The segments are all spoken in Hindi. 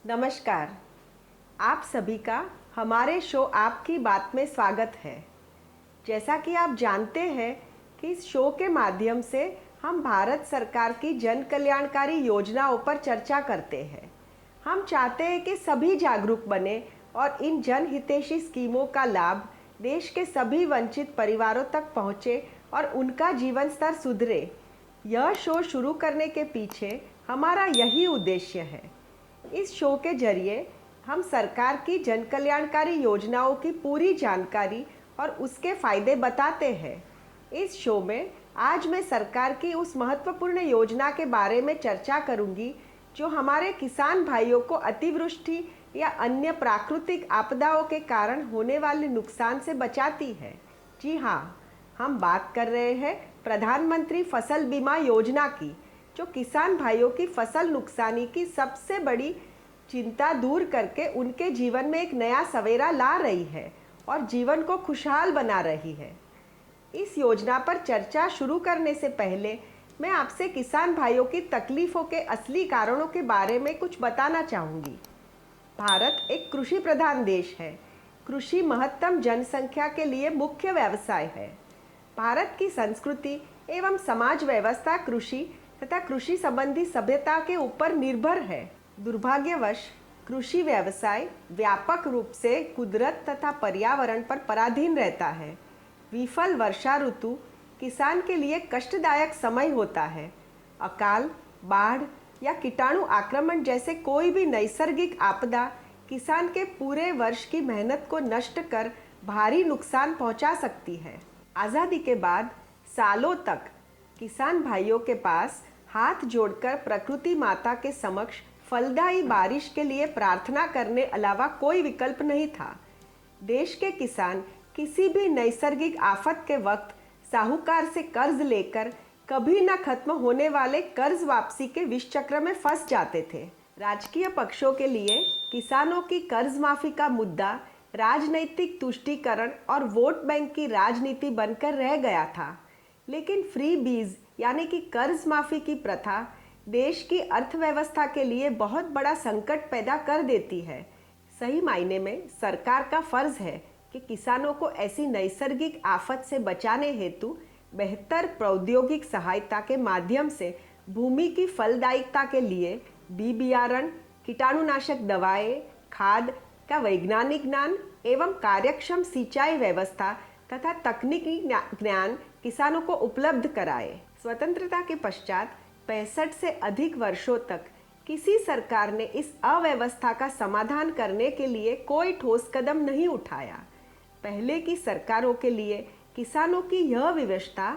नमस्कार। आप सभी का हमारे शो आपकी बात में स्वागत है। जैसा कि आप जानते हैं कि इस शो के माध्यम से हम भारत सरकार की जन कल्याणकारी योजनाओं पर चर्चा करते हैं। हम चाहते हैं कि सभी जागरूक बने और इन जनहितैषी स्कीमों का लाभ देश के सभी वंचित परिवारों तक पहुंचे और उनका जीवन स्तर सुधरे। यह शो शुरू करने के पीछे हमारा यही उद्देश्य है। इस शो के जरिए हम सरकार की जन कल्याणकारी योजनाओं की पूरी जानकारी और उसके फायदे बताते हैं। इस शो में आज मैं सरकार की उस महत्वपूर्ण योजना के बारे में चर्चा करूंगी जो हमारे किसान भाइयों को अतिवृष्टि या अन्य प्राकृतिक आपदाओं के कारण होने वाले नुकसान से बचाती है। जी हाँ, हम बात कर रहे हैं प्रधानमंत्री फसल बीमा योजना की, जो किसान भाइयों की फसल नुकसानी की सबसे बड़ी चिंता दूर करके उनके जीवन में एक नया सवेरा ला रही है और जीवन को खुशहाल बना रही है। इस योजना पर चर्चा शुरू करने से पहले मैं आपसे किसान भाइयों की तकलीफों के असली कारणों के बारे में कुछ बताना चाहूँगी। भारत एक कृषि प्रधान देश है। कृषि महत्तम जनसंख्या के लिए मुख्य व्यवसाय है। भारत की संस्कृति एवं समाज व्यवस्था कृषि तथा कृषि संबंधी सभ्यता के ऊपर निर्भर है। दुर्भाग्यवश कृषि व्यवसाय व्यापक रूप से कुदरत तथा पर्यावरण पर पराधीन रहता है। विफल वर्षा ऋतु किसान के लिए कष्टदायक समय होता है। अकाल, बाढ़ या कीटाणु आक्रमण जैसे कोई भी नैसर्गिक आपदा किसान के पूरे वर्ष की मेहनत को नष्ट कर भारी नुकसान पहुंचा सकती है। आज़ादी के बाद सालों तक किसान भाइयों के पास हाथ जोड़कर प्रकृति माता के समक्ष फलदायी बारिश के लिए प्रार्थना करने अलावा कोई विकल्प नहीं था। देश के किसान किसी भी नैसर्गिक आफत के वक्त साहूकार से कर्ज लेकर कभी न खत्म होने वाले कर्ज वापसी के विष चक्र में फंस जाते थे। राजकीय पक्षों के लिए किसानों की कर्ज माफी का मुद्दा राजनैतिक तुष्टीकरण और वोट बैंक की राजनीति बनकर रह गया था। लेकिन फ्री बीज यानी कि कर्ज माफी की प्रथा देश की अर्थव्यवस्था के लिए बहुत बड़ा संकट पैदा कर देती है। सही मायने में सरकार का फर्ज है कि किसानों को ऐसी नैसर्गिक आफत से बचाने हेतु बेहतर प्रौद्योगिक सहायता के माध्यम से भूमि की फलदायिकता के लिए बियारण, कीटाणुनाशक दवाएं, खाद का वैज्ञानिक ज्ञान एवं कार्यक्षम सिंचाई व्यवस्था तथा तकनीकी ज्ञान किसानों को उपलब्ध कराए। स्वतंत्रता के पश्चात 65 से अधिक वर्षों तक किसी सरकार ने इस अव्यवस्था का समाधान करने के लिए कोई ठोस कदम नहीं उठाया। पहले की सरकारों के लिए किसानों की यह व्यवस्था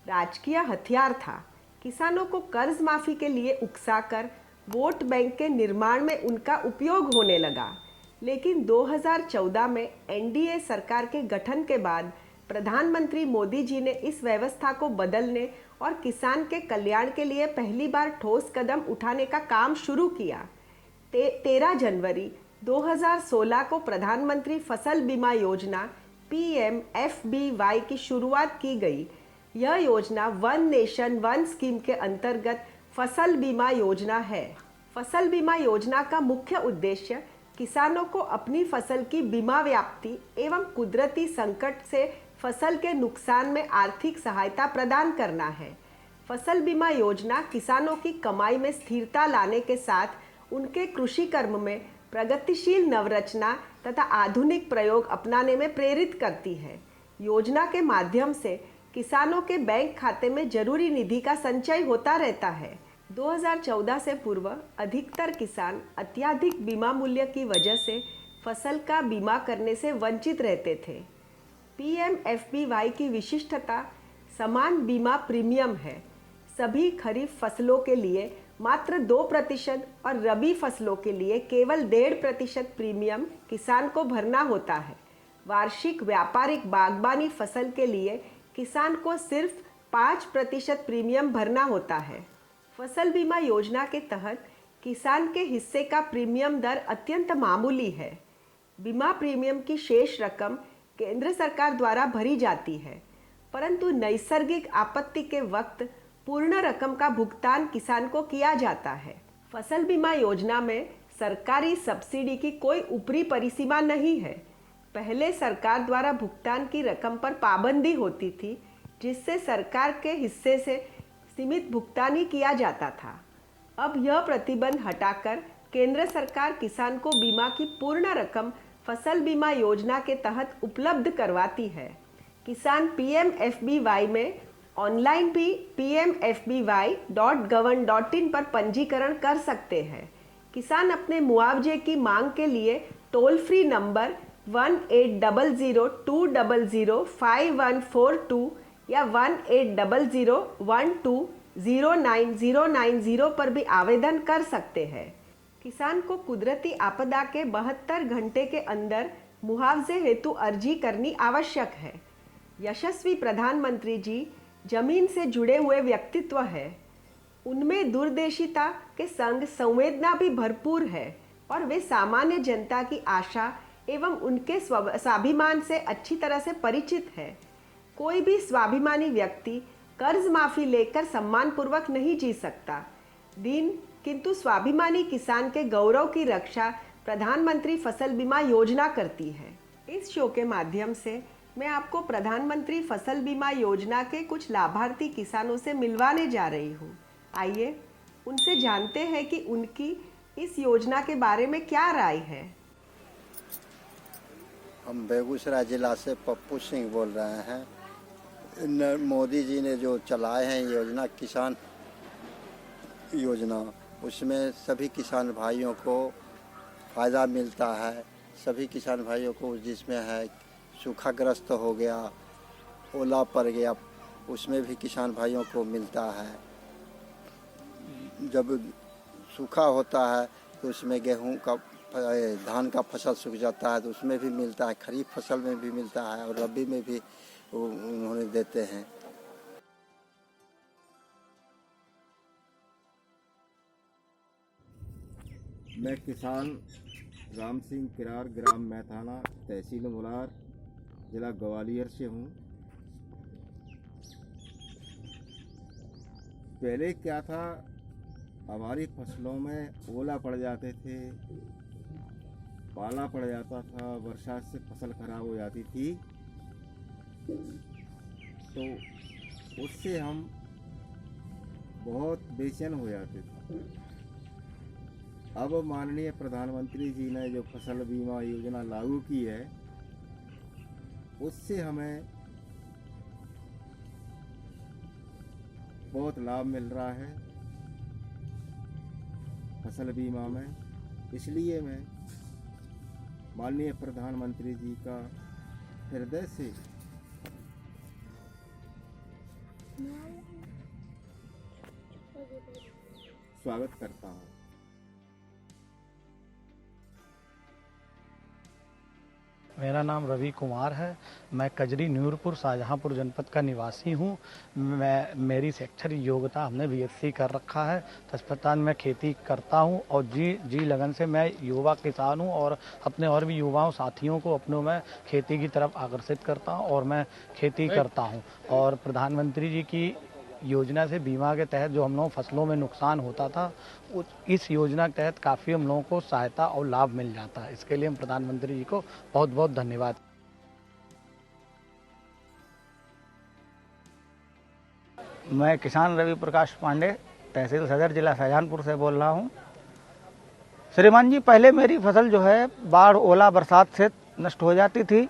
राजकीय हथियार था। किसानों को कर्ज माफी के लिए उकसाकर वोट बैंक के निर्माण में उनका उपयोग होने लगा। लेकिन 2014 में एनडीए सरकार के गठन के बाद प्रधानमंत्री मोदी जी ने इस व्यवस्था को बदलने और किसान के कल्याण के लिए पहली बार ठोस कदम उठाने का काम शुरू किया। 13 जनवरी 2016 को प्रधानमंत्री फसल बीमा योजना PMFBY की शुरुआत की गई। यह योजना वन नेशन वन स्कीम के अंतर्गत फसल बीमा योजना है। फसल बीमा योजना का मुख्य उद्देश्य किसानों को अपनी फसल की बीमा व्याप्ति एवं कुदरती संकट से फसल के नुकसान में आर्थिक सहायता प्रदान करना है। फसल बीमा योजना किसानों की कमाई में स्थिरता लाने के साथ उनके कृषि कर्म में प्रगतिशील नवरचना तथा आधुनिक प्रयोग अपनाने में प्रेरित करती है। योजना के माध्यम से किसानों के बैंक खाते में जरूरी निधि का संचय होता रहता है। 2014 से पूर्व अधिकतर किसान अत्यधिक बीमा मूल्य की वजह से फसल का बीमा करने से वंचित रहते थे। PMFBY की विशिष्टता समान बीमा प्रीमियम है। सभी खरीफ फसलों के लिए मात्र 2% और रबी फसलों के लिए केवल 1.5% प्रीमियम किसान को भरना होता है। वार्षिक व्यापारिक बागबानी फसल के लिए किसान को सिर्फ 5% प्रीमियम भरना होता है। फसल बीमा योजना के तहत किसान के हिस्से का प्रीमियम दर अत्यंत मामूली है। बीमा प्रीमियम की शेष रकम केंद्र सरकार द्वारा भरी जाती है, परंतु नैसर्गिक आपत्ति के वक्त पूर्ण रकम का भुगतान किसान को किया जाता है। फसल बीमा योजना में सरकारी सब्सिडी की कोई ऊपरी परिसीमा नहीं है। पहले सरकार द्वारा भुगतान की रकम पर पाबंदी होती थी, जिससे सरकार के हिस्से से सीमित भुगतान ही किया जाता था। अब यह प्रतिबंध हटाकर केंद्र सरकार किसान को बीमा की पूर्ण रकम फसल बीमा योजना के तहत उपलब्ध करवाती है। किसान PMFBY में ऑनलाइन भी pmfby.govern.in पर पंजीकरण कर सकते हैं। किसान अपने मुआवजे की मांग के लिए टोल फ्री नंबर 1800-200-5142 या 1800-1209-090 पर भी आवेदन कर सकते हैं। किसान को कुदरती आपदा के 72 घंटे के अंदर मुआवजे हेतु अर्जी करनी आवश्यक है। यशस्वी प्रधानमंत्री जी जमीन से जुड़े हुए व्यक्तित्व है। उनमें दूरदर्शिता के संग संवेदना भी भरपूर है और वे सामान्य जनता की आशा एवं उनके स्वाभिमान से अच्छी तरह से परिचित है। कोई भी स्वाभिमानी व्यक्ति कर्ज माफी लेकर सम्मानपूर्वक नहीं जी सकता। किंतु स्वाभिमानी किसान के गौरव की रक्षा प्रधानमंत्री फसल बीमा योजना करती है। इस शो के माध्यम से मैं आपको प्रधानमंत्री फसल बीमा योजना के कुछ लाभार्थी किसानों से मिलवाने जा रही हूँ। आइए उनसे जानते हैं कि उनकी इस योजना के बारे में क्या राय है। हम बेगूसराय जिला से पप्पू सिंह बोल रहे हैं। मोदी जी ने जो चलाए हैं योजना, किसान योजना, उसमें सभी किसान भाइयों को फ़ायदा मिलता है। सभी किसान भाइयों को जिसमें है सूखाग्रस्त हो गया, ओला पड़ गया, उसमें भी किसान भाइयों को मिलता है। जब सूखा होता है तो उसमें गेहूं का, धान का फसल सूख जाता है तो उसमें भी मिलता है, खरीफ फसल में भी मिलता है और रबी में भी उन्होंने देते हैं। मैं किसान राम सिंह किरार, ग्राम मैथाना, तहसील मुलार, जिला ग्वालियर से हूँ। पहले क्या था, हमारी फसलों में ओला पड़ जाते थे, पाला पड़ जाता था, बरसात से फसल खराब हो जाती थी, तो उससे हम बहुत बेचैन हो जाते थे। अब माननीय प्रधानमंत्री जी ने जो फसल बीमा योजना लागू की है, उससे हमें बहुत लाभ मिल रहा है फसल बीमा में। इसलिए मैं माननीय प्रधानमंत्री जी का हृदय से स्वागत करता हूँ। मेरा नाम रवि कुमार है। मैं कजरी नूरपुर शाहजहांपुर जनपद का निवासी हूँ। मेरी शैक्षणिक योग्यता, हमने BSc कर रखा है। तत्पश्चात मैं खेती करता हूँ और जी लगन से मैं युवा किसान हूँ और अपने और भी युवाओं साथियों को अपनों में खेती की तरफ आकर्षित करता हूँ और मैं खेती करता हूँ। और प्रधानमंत्री जी की योजना से बीमा के तहत जो हम लोगों फसलों में नुकसान होता था, इस योजना के तहत काफ़ी हम लोगों को सहायता और लाभ मिल जाता है। इसके लिए हम प्रधानमंत्री जी को बहुत बहुत धन्यवाद। मैं किसान रवि प्रकाश पांडे, तहसील सदर, जिला शाहजहांपुर से बोल रहा हूँ। श्रीमान जी, पहले मेरी फसल जो है बाढ़, ओला, बरसात से नष्ट हो जाती थी।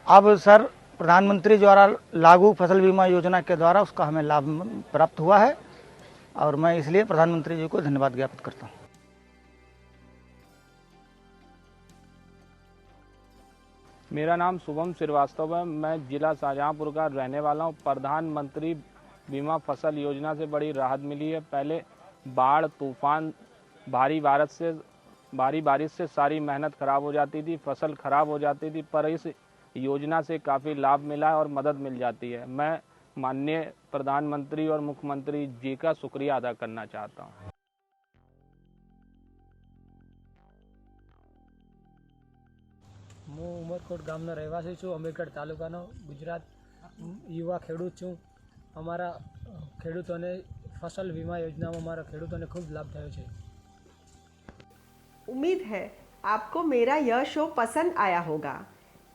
अब सर प्रधानमंत्री द्वारा लागू फसल बीमा योजना के द्वारा उसका हमें लाभ प्राप्त हुआ है और मैं इसलिए प्रधानमंत्री जी को धन्यवाद ज्ञापित करता हूँ। मेरा नाम शुभम श्रीवास्तव है। मैं जिला शाहजहांपुर का रहने वाला हूँ। प्रधानमंत्री बीमा फसल योजना से बड़ी राहत मिली है। पहले बाढ़, तूफान, भारी बारिश से सारी मेहनत खराब हो जाती थी, फसल खराब हो जाती थी, पर इस योजना से काफ़ी लाभ मिला है और मदद मिल जाती है। मैं माननीय प्रधानमंत्री और मुख्यमंत्री जी का शुक्रिया अदा करना चाहता हूँ। હું ઉમરકોટ ગામનો રહેવાસી છું, અંબેડકર તાલુકાનો, ગુજરાત યુવા ખેડૂત છું। અમારા ખેડૂતોને ફસલ વીમા યોજનામાં અમારા ખેડૂતોને ખૂબ લાભ થયો છે। उम्मीद है आपको मेरा यह शो पसंद आया होगा।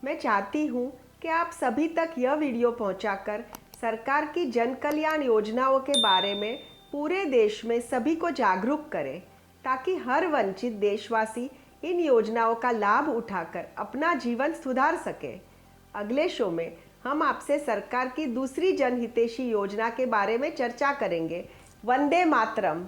मैं चाहती हूँ कि आप सभी तक यह वीडियो पहुँचाकर सरकार की जन कल्याण योजनाओं के बारे में पूरे देश में सभी को जागरूक करें, ताकि हर वंचित देशवासी इन योजनाओं का लाभ उठाकर अपना जीवन सुधार सके। अगले शो में हम आपसे सरकार की दूसरी जनहितैषी योजना के बारे में चर्चा करेंगे। वंदे मातरम।